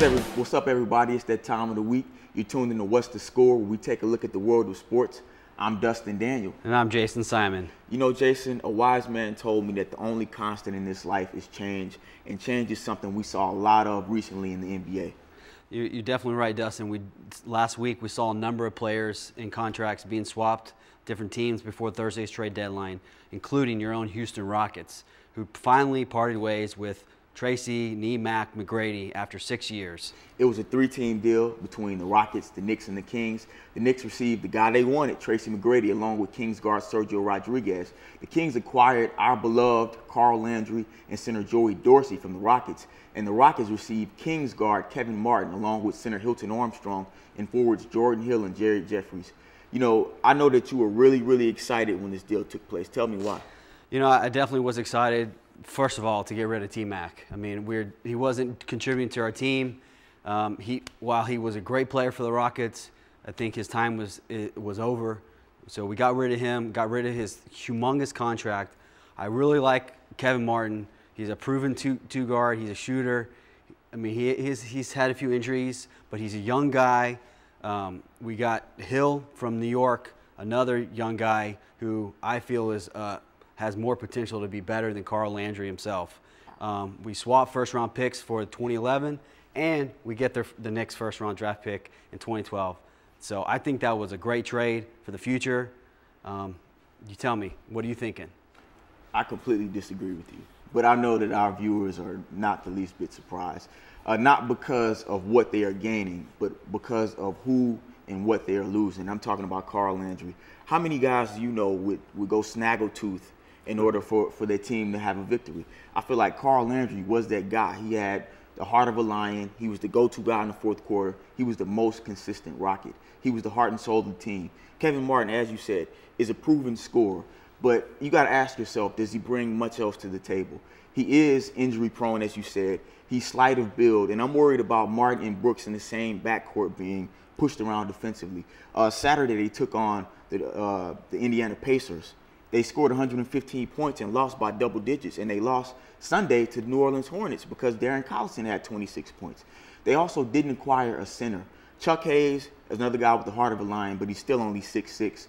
What's up, everybody? It's that time of the week. You're tuned in to What's the Score, where we take a look at the world of sports. I'm Dustin Daniel. And I'm Jason Simon. You know, Jason, a wise man told me that the only constant in this life is change, and change is something we saw a lot of recently in the NBA. You're definitely right, Dustin. Last week we saw a number of players in contracts being swapped, different teams before Thursday's trade deadline, including your own Houston Rockets, who finally parted ways with Tracy Mac McGrady after 6 years. It was a three-team deal between the Rockets, the Knicks, and the Kings. The Knicks received the guy they wanted, Tracy McGrady, along with Kings guard Sergio Rodriguez. The Kings acquired our beloved Carl Landry and center Joey Dorsey from the Rockets. And the Rockets received Kings guard Kevin Martin, along with center Hilton Armstrong and forwards Jordan Hill and Jerry Jeffries. You know, I know that you were really excited when this deal took place. Tell me why. You know, I definitely was excited. First of all, to get rid of T-Mac. I mean, he wasn't contributing to our team. While he was a great player for the Rockets, I think his time was over. So we got rid of him, got rid of his humongous contract. I really like Kevin Martin. He's a proven two guard. He's a shooter. I mean, he's had a few injuries, but he's a young guy. We got Hill from New York, another young guy who I feel has more potential to be better than Carl Landry himself. We swapped first-round picks for 2011, and we get the Knicks first-round draft pick in 2012. So I think that was a great trade for the future. You tell me, what are you thinking? I completely disagree with you, but I know that our viewers are not the least bit surprised. Not because of what they are gaining, but because of who and what they are losing. I'm talking about Carl Landry. How many guys do you know would go snaggletooth in order for their team to have a victory? I feel like Carl Landry was that guy. He had the heart of a lion. He was the go-to guy in the fourth quarter. He was the most consistent Rocket. He was the heart and soul of the team. Kevin Martin, as you said, is a proven scorer. But you got to ask yourself, does he bring much else to the table? He is injury-prone, as you said. He's slight of build, and I'm worried about Martin and Brooks in the same backcourt being pushed around defensively. Saturday, they took on the Indiana Pacers. They scored 115 points and lost by double digits, and they lost Sunday to the New Orleans Hornets because Darren Collison had 26 points. They also didn't acquire a center. Chuck Hayes is another guy with the heart of a lion, but he's still only 6'6".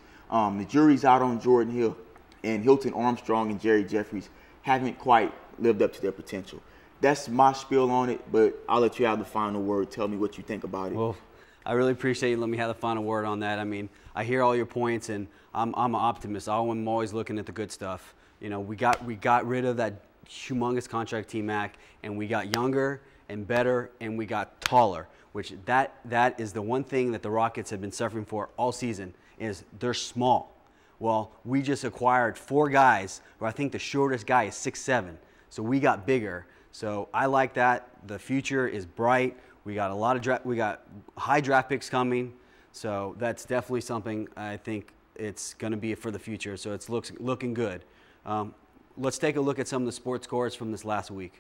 The jury's out on Jordan Hill, and Hilton Armstrong and Jerry Jeffries haven't quite lived up to their potential. That's my spiel on it, but I'll let you have the final word. Tell me what you think about it. Well, I really appreciate you letting me have the final word on that. I mean, I hear all your points, and I'm an optimist. I'm always looking at the good stuff. You know, we got rid of that humongous contract T-Mac, and we got younger and better, and we got taller, which that is the one thing that the Rockets have been suffering for all season, is they're small. Well, we just acquired 4 guys, where I think the shortest guy is 6'7", so we got bigger. So I like that. The future is bright. We got we got high draft picks coming, so that's definitely something I think it's going to be for the future. So it's looking good. Let's take a look at some of the sports scores from this last week.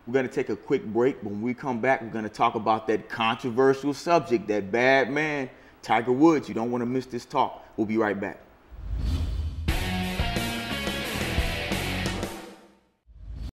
We're going to take a quick break. When we come back, we're going to talk about that controversial subject, that bad man, Tiger Woods. You don't want to miss this talk. We'll be right back.